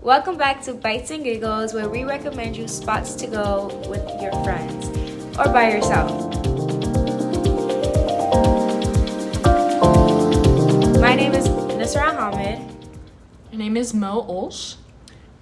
Welcome back to Bites and Giggles, where we recommend you spots to go with your friends or by yourself. My name is Nasra Ahmed. My name is Mo Olsh.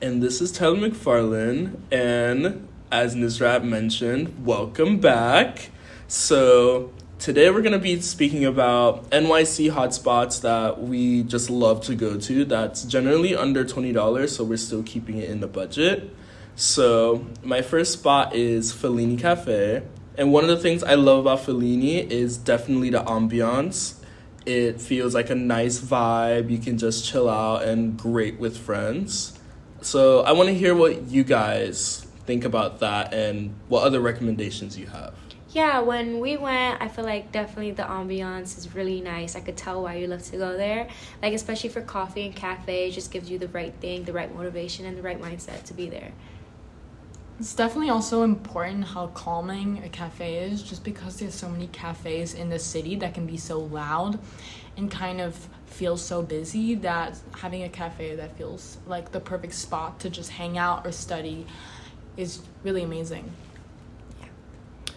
And this is Tyler McFarlane. And as Nizrat mentioned, welcome back. So today we're going to be speaking about NYC hotspots that we just love to go to. That's generally under $20, so we're still keeping it in the budget. So my first spot is Fellini Cafe. And one of the things I love about Fellini is definitely the ambiance. It feels like a nice vibe. You can just chill out and great with friends. So I want to hear what you guys think about that and what other recommendations you have. Yeah, when we went, I feel like definitely the ambiance is really nice. I could tell why you love to go there. Like, especially for coffee and cafe, it just gives you the right thing, the right motivation, and the right mindset to be there. It's definitely also important how calming a cafe is, just because there's so many cafes in the city that can be so loud and kind of feel so busy, that having a cafe that feels like the perfect spot to just hang out or study is really amazing.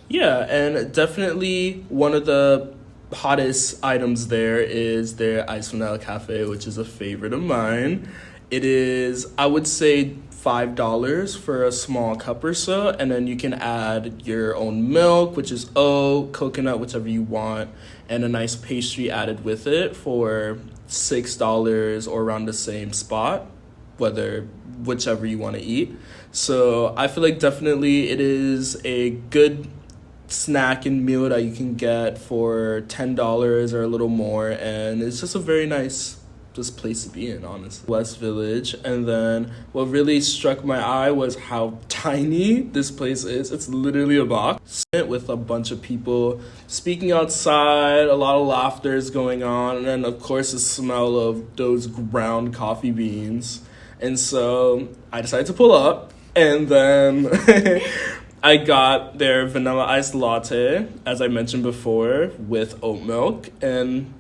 Yeah, and definitely one of the hottest items there is their Ice Vanilla Cafe, which is a favorite of mine. It is, I would say, $5 for a small cup or so, and then you can add your own milk, which is oat, coconut, whichever you want, and a nice pastry added with it for $6 or around the same spot, whichever you want to eat. So I feel like definitely it is a good snack and meal that you can get for $10 or a little more, and it's just a very nice place to be in, honestly. West Village. And then what really struck my eye was how tiny this place is. It's literally a box with a bunch of people speaking outside, a lot of laughter is going on, and then of course the smell of those ground coffee beans. And so I decided to pull up, and then I got their vanilla iced latte, as I mentioned before, with oat milk, and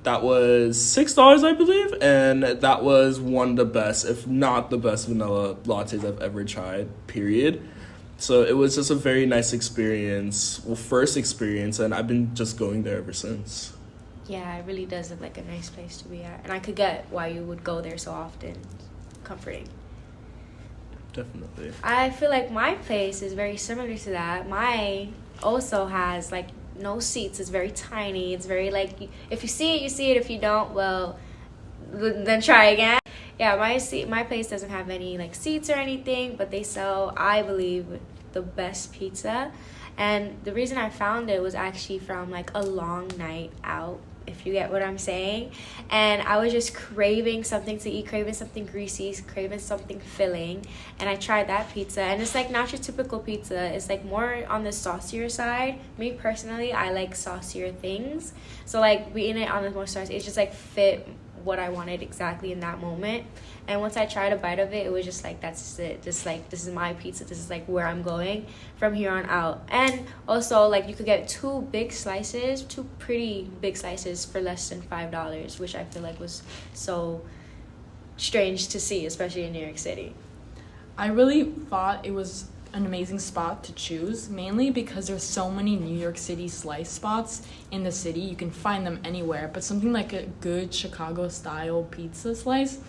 that was $6, I believe, and that was one of the best, if not the best vanilla lattes I've ever tried, period. So it was just a very nice experience, first experience, and I've been just going there ever since. Yeah, it really does look like a nice place to be at, and I could get why you would go there so often. Comforting. Definitely. I feel like my place is very similar to that. Mine also has like no seats. It's very tiny. It's very like, if you see it, you see it. If you don't, well, then try again. Yeah, my place doesn't have any like seats or anything, but they sell, I believe, the best pizza. And the reason I found it was actually from like a long night out, if you get what I'm saying. And I was just craving something to eat, craving something greasy, craving something filling. And I tried that pizza, and it's like not your typical pizza. It's like more on the saucier side. Me personally, I like saucier things. So like we eat it on the more saucy. It's just like fit what I wanted exactly in that moment. And once I tried a bite of it, it was just like, that's just it. Just like, this is my pizza. This is like where I'm going from here on out. And also, like, you could get two pretty big slices for less than $5, which I feel like was so strange to see, especially in New York City. I really thought it was an amazing spot to choose, mainly because there's so many New York City slice spots in the city. You can find them anywhere, but something like a good Chicago style pizza slice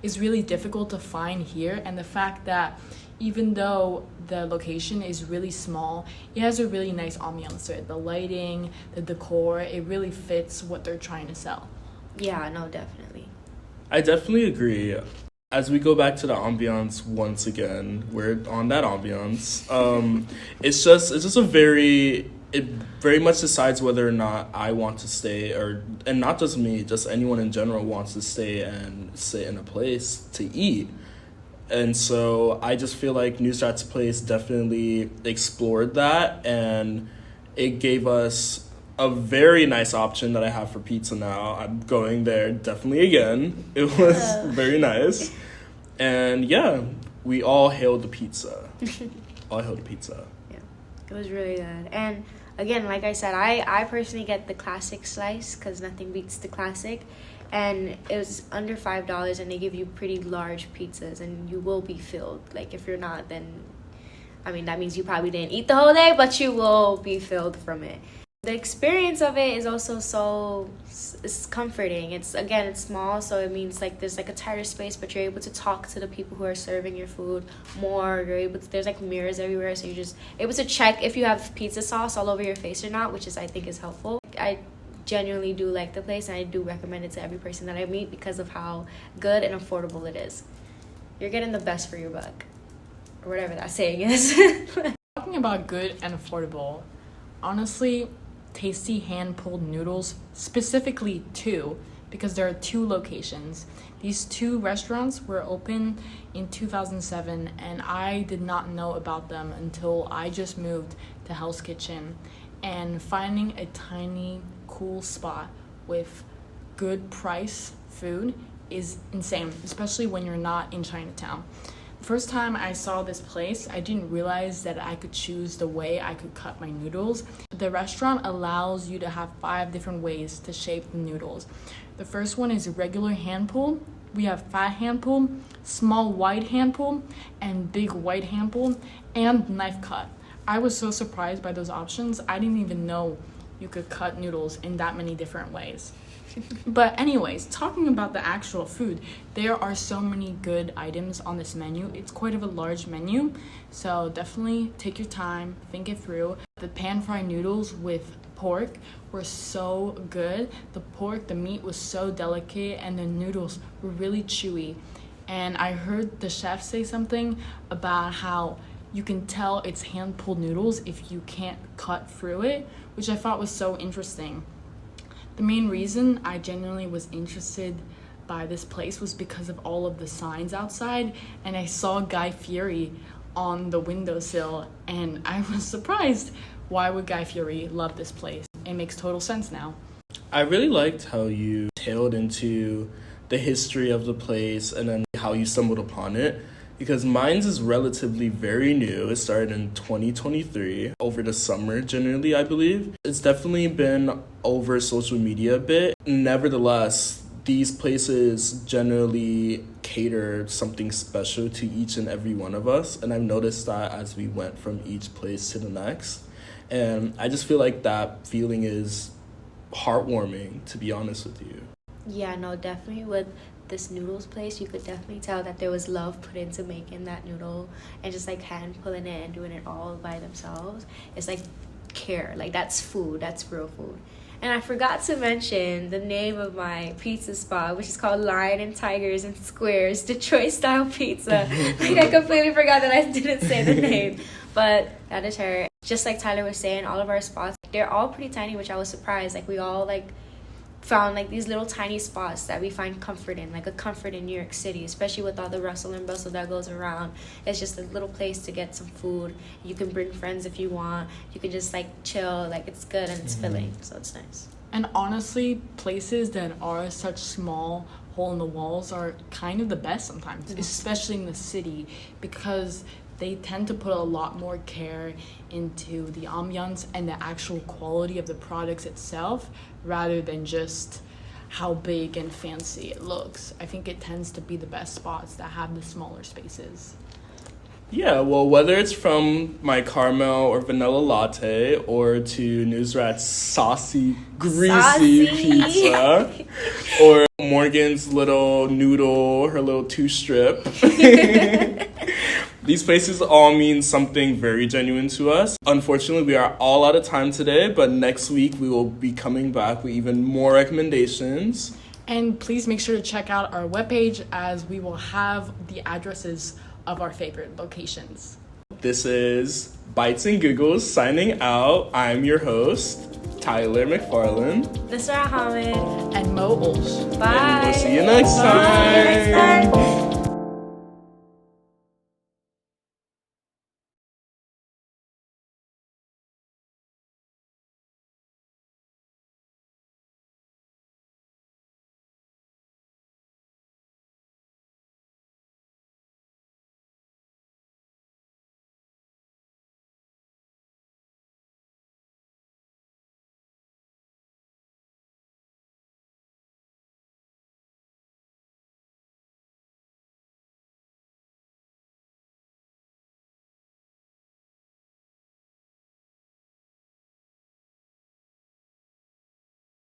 is really difficult to find here. And the fact that even though the location is really small, it has a really nice ambiance to it. The lighting, the decor, it really fits what they're trying to sell. Yeah, no, definitely. I definitely agree. As we go back to the ambiance once again, we're on that ambiance. It's just it very much decides whether or not I want to stay, and not just me, just anyone in general wants to stay and sit in a place to eat. And so I just feel like Newsrat's place definitely explored that, and it gave us a very nice option that I have for pizza now. I'm going there definitely again. It was very nice. And yeah, we all hailed the pizza. Yeah, it was really good. And again, like I said, I personally get the classic slice because nothing beats the classic. and it was under $5, and they give you pretty large pizzas, and you will be filled. Like, if you're not, then I mean, that means you probably didn't eat the whole day, but you will be filled from it. The experience of it is also it's comforting. It's small, so it means like there's like a tighter space, but you're able to talk to the people who are serving your food more. There's like mirrors everywhere, so you're just able to check if you have pizza sauce all over your face or not, which I think is helpful. I genuinely do like the place, and I do recommend it to every person that I meet because of how good and affordable it is. You're getting the best for your buck, or whatever that saying is. Talking about good and affordable, honestly, tasty hand-pulled noodles, specifically two, because there are two locations. These two restaurants were open in 2007, and I did not know about them until I just moved to Hell's Kitchen. And finding a tiny, cool spot with good price food is insane, especially when you're not in Chinatown. First time I saw this place, I didn't realize that I could choose the way I could cut my noodles. The restaurant allows you to have 5 different ways to shape the noodles. The first one is regular hand pull. We have fat hand pull, small wide hand pull, and big white hand pull, and knife cut. I was so surprised by those options. I didn't even know you could cut noodles in that many different ways. But anyways, talking about the actual food, there are so many good items on this menu. It's quite of a large menu, so definitely take your time, think it through. The pan-fried noodles with pork were so good. The meat was so delicate, and the noodles were really chewy. And I heard the chef say something about how you can tell it's hand-pulled noodles if you can't cut through it, which I thought was so interesting. The main reason I genuinely was interested by this place was because of all of the signs outside, and I saw Guy Fieri on the windowsill, and I was surprised. Why would Guy Fieri love this place? It makes total sense now. I really liked how you tailed into the history of the place and then how you stumbled upon it, because mine's is relatively very new. It started in 2023, over the summer generally, I believe. It's definitely been over social media a bit. Nevertheless, these places generally cater something special to each and every one of us, and I've noticed that as we went from each place to the next. And I just feel like that feeling is heartwarming, to be honest with you. Yeah, no, definitely with this noodles place, you could definitely tell that there was love put into making that noodle, and just like hand pulling it and doing it all by themselves. It's like care, like that's food, that's real food. And I forgot to mention the name of my pizza spot, which is called Lion and Tigers and Squares Detroit Style Pizza. Like, I completely forgot that I didn't say the name, but that is her. Just like Tyler was saying, all of our spots, they're all pretty tiny, which I was surprised. Like, we all like found like these little tiny spots that we find comfort in, like a comfort in New York City, especially with all the rustle and bustle that goes around. It's just a little place to get some food. You can bring friends if you want. You can just like chill. Like, it's good and it's filling, so it's nice. And honestly, places that are such small hole in the walls are kind of the best sometimes, especially in the city, because they tend to put a lot more care into the ambiance and the actual quality of the products itself, rather than just how big and fancy it looks. I think it tends to be the best spots that have the smaller spaces. Yeah, well, whether it's from my caramel or vanilla latte or to Newsrat's saucy, greasy pizza or Morgan's little noodle, her little 2-strip. These places all mean something very genuine to us. Unfortunately, we are all out of time today, but next week we will be coming back with even more recommendations. And please make sure to check out our webpage, as we will have the addresses of our favorite locations. This is Bites and Giggles signing out. I'm your host, Tyler McFarland. Nasra Ahmed. And Mo Olsh. Bye. And we'll see you next time. Bye.